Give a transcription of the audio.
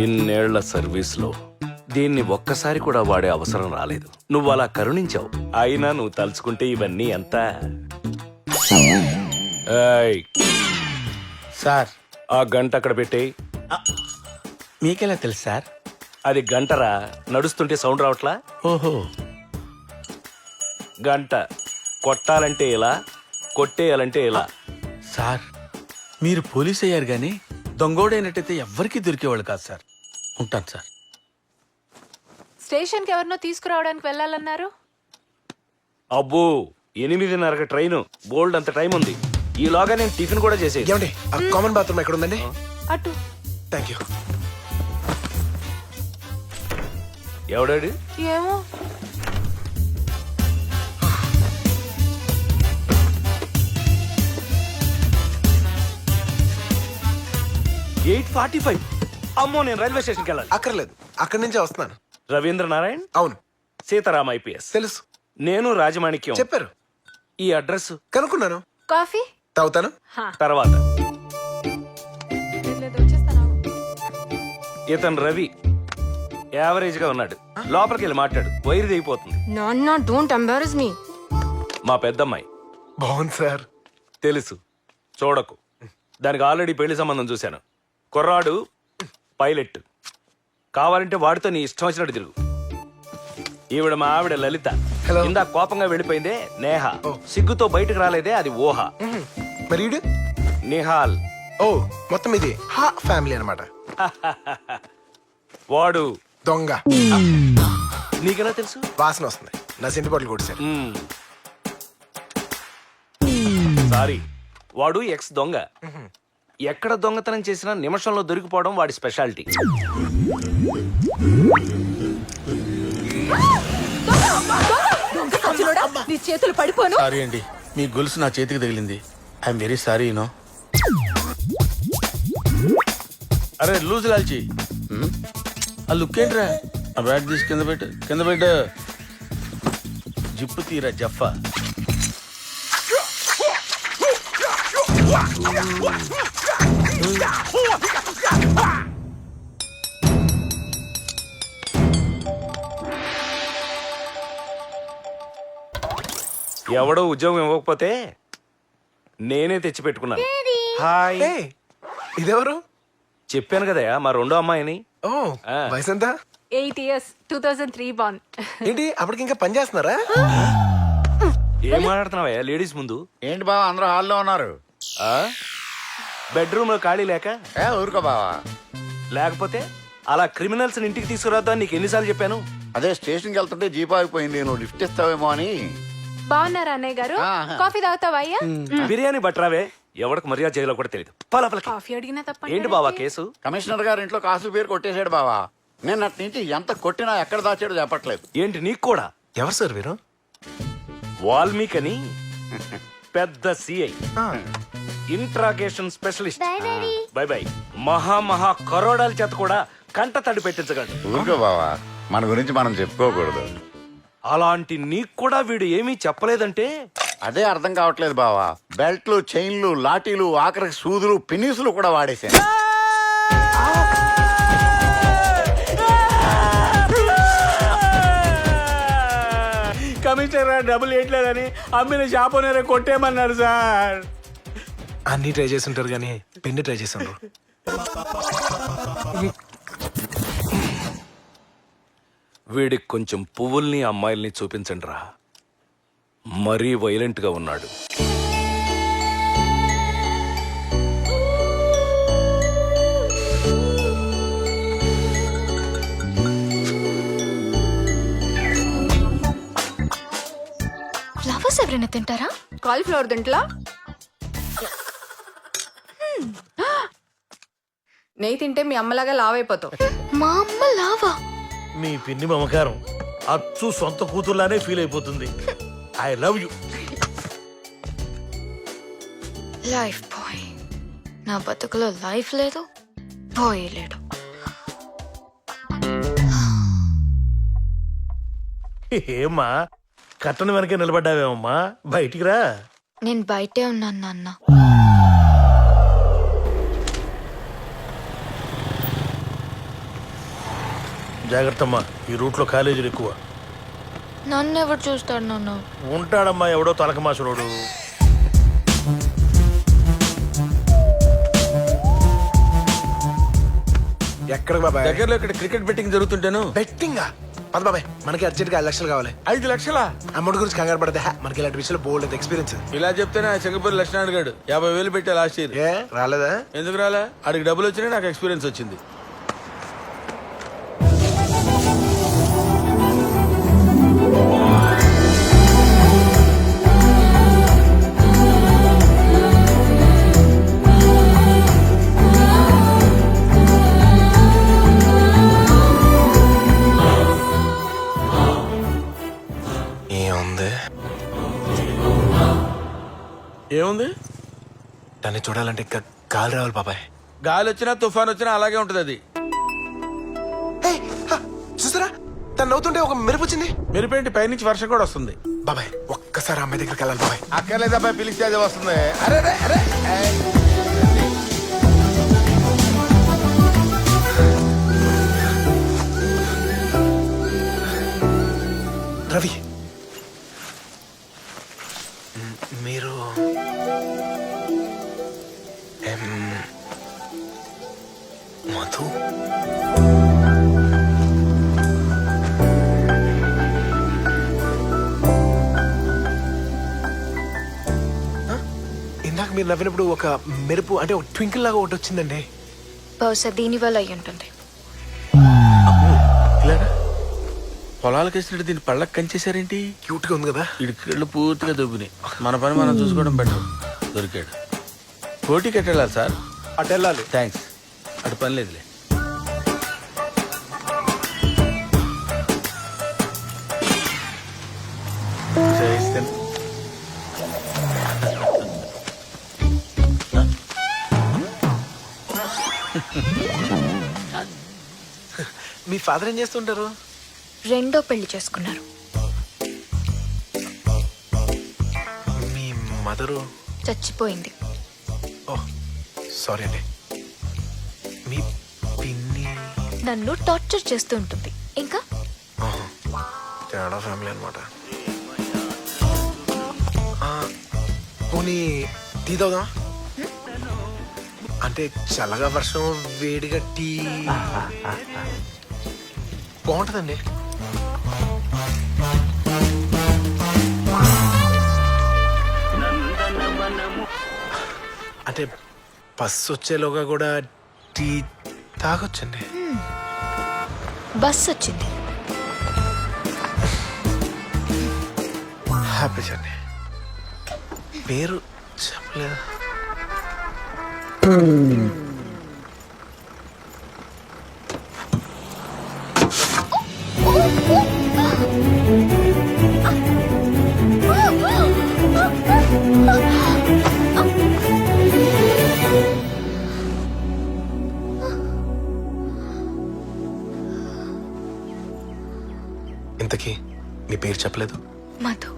ఇన్నేళ్ల సర్వీస్ లో దీన్ని ఒక్కసారి కూడా వాడే అవసరం రాలేదు. నువ్వు అలా కరుణించావు. అయినా నువ్వు తలుచుకుంటే ఇవన్నీ ఎంత. ఏయ్, సార్ ఆ గంట అక్కడ పెట్టేయ్. మీకెలా తెలుసు సార్? అది గంటరా, నడుస్తుంటే సౌండ్ రావట్లా? ఓహో. గంట కొట్టాలంటే ఇలా, కొట్టేయాలంటే ఇలా. సార్ మీరు పోలీస్ అయ్యారు గాని దొంగోడైనట్టయితే ఎవ్వరికీ దొరికేవాళ్ళు కాదు సార్. ఉంటాను సార్. స్టేషన్కి ఎవరినో తీసుకురావడానికి వెళ్ళాలన్నారు. అబ్బో, 8:30కి ట్రైన్. బోల్డ్ అంత టైం ఉంది. ఈలోగా నేను టిఫిన్ కూడా చేసేది. ఏమండి ఆ కామన్ బాత్రూమ్ ఎక్కడ ఉందండి? అటు థ్యాంక్ యూ. ఎవడాడు? ఏమో. $8:45. అమ్మో, నేను రైల్వే స్టేషన్కి వెళ్ళాలి. అక్కర్లేదు, అక్కడి నుంచే వస్తున్నాను. రవీంద్ర నారాయణ్, అవును సీతారాం ఐపీఎస్. తెలుసు, నేను రాజమాణిక్యం. చెప్పారు. ఈ అడ్రస్ కనుక్కున్నాను. కాఫీ తాగుతాను. తర్వాత. లేదు, వచ్చేస్తాను. ఇతను రవి, యావరేజ్ గా ఉన్నాడు. లోపలికి వెళ్ళి మాట్లాడు, వైరు దిగిపోతుంది. నాన్న డోంట్ ఎంబారస్ మీ. మా పెద్దమ్మాయి. బాగుంది సార్. తెలుసు, చూడకు. దానికి ఆల్రెడీ పెళ్లి సంబంధం చూశాను. కుర్రాడు పైలట్. కావాలంటే వాడితో నీ ఇష్టం వచ్చినట్టు తిరుగు. ఈవిడ మా ఆవిడ లలిత. హలో. ఇందా కోపంగా వెళ్ళిపోయిందే నేహ. ఓ. సిగ్గుతో బయటకు రాలేదే, అది ఊహ. మరి ఈడు? నిహాల్. ఓ, మొత్తం ఇది హా ఫ్యామిలీ అన్నమాట. వాడు దొంగ. నీకెలా తెలుసు? వాసన వస్తుంది. నా సింటి బాటిల్ కొట్టేశారు. సారీ, వాడు ఎక్స్ దొంగ. ఎక్కడ దొంగతనం చేసినా నిమిషంలో దొరికిపోవడం వాడి స్పెషాలిటీ. నీ చేతులు పడిపోను. సారీ అండి, మీ గొలుసు నా చేతికి తగిలింది. I'm very sorry you know. అరే లూజ్ లాల్చి, ఆ లుక్ ఏంట్రా? ఆ బ్యాగ్ తీసి కింద పెట్టు, కింద పెట్టు. జిప్పు తీరా జఫా. ఎవడో ఉద్యోగం ఇవ్వకపోతే నేనే తెచ్చి పెట్టుకున్నాను. హాయ్. ఏయ్, ఇదెవరు? చెప్పాను కదా మా రెండో అమ్మాయిని. ఓ, ఆ. వయసు ఎంత? 8 years 2003 born. ఏంటి అప్పటికి ఇంకా పని చేస్తున్నారా? ఏం మాట్లాడుతున్నావా లేడీస్ ముందు? ఏంటి బావా అందరూ హాల్లో ఉన్నారు? బెడ్రూమ్ లో ఖాళీ లేక? ఊరుకో బావా. లేకపోతే అలా క్రిమినల్స్ ఇంటికి తీసుకురాద్దా నీకు ఎన్నిసార్లు చెప్పాను? అదే స్టేషన్కి వెళ్తుంటే జీప్ ఆగిపోయింది, నువ్వు లిఫ్ట్ ఇస్తావేమో అని. బాగున్నారా అన్నయ్య గారు? ఆహా. కాఫీ తాగుతావా అయ్యా? బిర్యానీ బట్రావే. ఎవరికి మర్యాద చేయాలో కూడా తెలియదు. పలపలకి. కాఫీ అడిగినా తప్ప ఏంటి బావా కేసు? కమిషనర్ గారి ఇంట్లో కాసు పేరు కొట్టేశాడు బావా. నేను అటు నుంచి ఎంత కొట్టినా ఎక్కడ దాచాడో చెప్పట్లేదు. ఏంటి నీకు కూడా? ఎవరు సార్ వీరు? వాల్మీకి అని పెద్ద CI, interrogation specialist. By by. మహా కరోడాల చేత కూడా కంట తడి పెట్టించగలడు. ఊరుకో బావా, మన గురించి మనం చెప్పుకోకూడదు. అలాంటి నీకు కూడా వీడు ఏమీ చెప్పలేదంటే? అదే అర్థం కావట్లేదు బావా. బెల్ట్లు, చైన్లు, లాఠీలు, ఆఖరికి సూదులు, పినీసులు కూడా వాడేశాను. కమిషనర్ డబ్బులు ఇవ్వట్లేదని అమ్మిన షాప్ ఓనరే కొట్టేయమన్నారు సార్. అన్ని ట్రై చేసి ఉంటారు కానీ పెన్ను ట్రై చేసి ఉండరు. వీడికి కొంచెం పువ్వుల్ని అమ్మాయిల్ని చూపించండి రా. మరీ వైలెంట్ గా ఉన్నాడు. ఫ్లవర్స్ ఎవరైనా తింటారా? కాలీఫ్లవర్ తింట్లా? నెయ్యి తింటే మీ అమ్మలాగా లావైపోతావు. మా అమ్మ లావా? మీ పిన్ని మమకారం అచ్చు సొంత కూతుర్లానే ఫీల్ అయిపోతుంది. I love you. Life boy. నా బతుకులో లైఫ్ లేదు, బాయ్ లేడు. ఏమ్మా కట్టన వెనక నిలబడ్డావేమమ్మా? బయటికి రా. నేను బయటే ఉన్నాను నాన్న. జాగ్రత్తమ్మా, ఈ రూట్లో కాలేజీలు ఎక్కువ. నన్ను ఎవరు చూస్తాడు నాన్న? ఉంటాడమ్మా ఎవడో తలకమాసులోడు. ఎక్కడికి బాబాయ్? దగ్గరలో ఇక్కడ క్రికెట్ బెట్టింగ్ జరుగుతుంటాను. బెట్టింగా? పద బాబాయ్, మనకి అర్జెంట్ గా 5 లక్షలు కావాలి. 5 లక్షలా? అమౌంట్ గురించి కంగారు పడదా, మనకి ఇలాంటి విషయంలో బోల్డ్ ఎక్స్పీరియన్స్. ఇలా చెప్తేనే ఆ సింగపూర్ లక్ష్మణ్ గారు 50,000 పెట్టా లాస్ట్ ఇయర్. ఏ రాలేదా? ఎందుకు రాలే? ఆడికి డబ్బులు వచ్చినాయి, నాకు ఎక్స్పీరియన్స్ వచ్చింది. ఏముంది? ఏముంది? దాన్ని చూడాలంటే ఇంకా గాలి రావాలి బాబాయ్. గాలి వచ్చినా తుఫాన్ వచ్చినా అలాగే ఉంటది అది. చూసారా, తను నవ్వుతుంటే ఒక మెరుపు వచ్చింది. మెరుపేంటి, పైనుంచి వర్షం కూడా వస్తుంది. బాబాయ్ ఒక్కసారి అమ్మాయి దగ్గరికి వెళ్ళాలి బాబాయ్. అక్కర్లేదు అబ్బాయి, పిలిస్తే అది వస్తుంది. అరే అరే అరే ఏయ్. రవి, మీరు మధు? ఇందాక మీరు నవ్వినప్పుడు ఒక మెరుపు అంటే ఒక ట్వింకిల్ లాగా ఒకటి వచ్చిందండి. బహుశా దీని వల్ల అయి ఉంటుంది. ఇలాగా పొలాలకు వేసినట్టు దీన్ని పళ్ళకి కంచేశారేంటి? క్యూట్ గా ఉంది కదా. ఇడికళ్ళు పూర్తిగా దొబ్బినాయి. మన పని మనం చూసుకోవడం బెటర్. దొరికాడు. పోటీ కట్టెళ్ళాలి సార్. అటు వెళ్ళాలి. థ్యాంక్స్. అటు పని లేదులే. చేయిస్తాను. మీ ఫాదర్ ఏం చేస్తుంటారు? రెండో పెళ్లి చేసుకున్నారు. మీ మదరు? చచ్చిపోయింది. ఓ సారీ అండి. మీ పిన్ని? నన్ను టార్చర్ చేస్తూ ఉంటుంది. ఇంకా తేడా ఫ్యామిలీ అనమాట. పోనీ టీ తాగుదా? అంటే చల్లగా వర్షం వేడిగా టీ బాగుంటుందండి. అంటే బస్సు వచ్చేలోగా కూడా టీ తాగొచ్చండి. బస్ వచ్చింది. Happy journey. పేరు చెప్పలేదు. ఇంతకీ మీ పేరు చెప్పలేదు? మధు.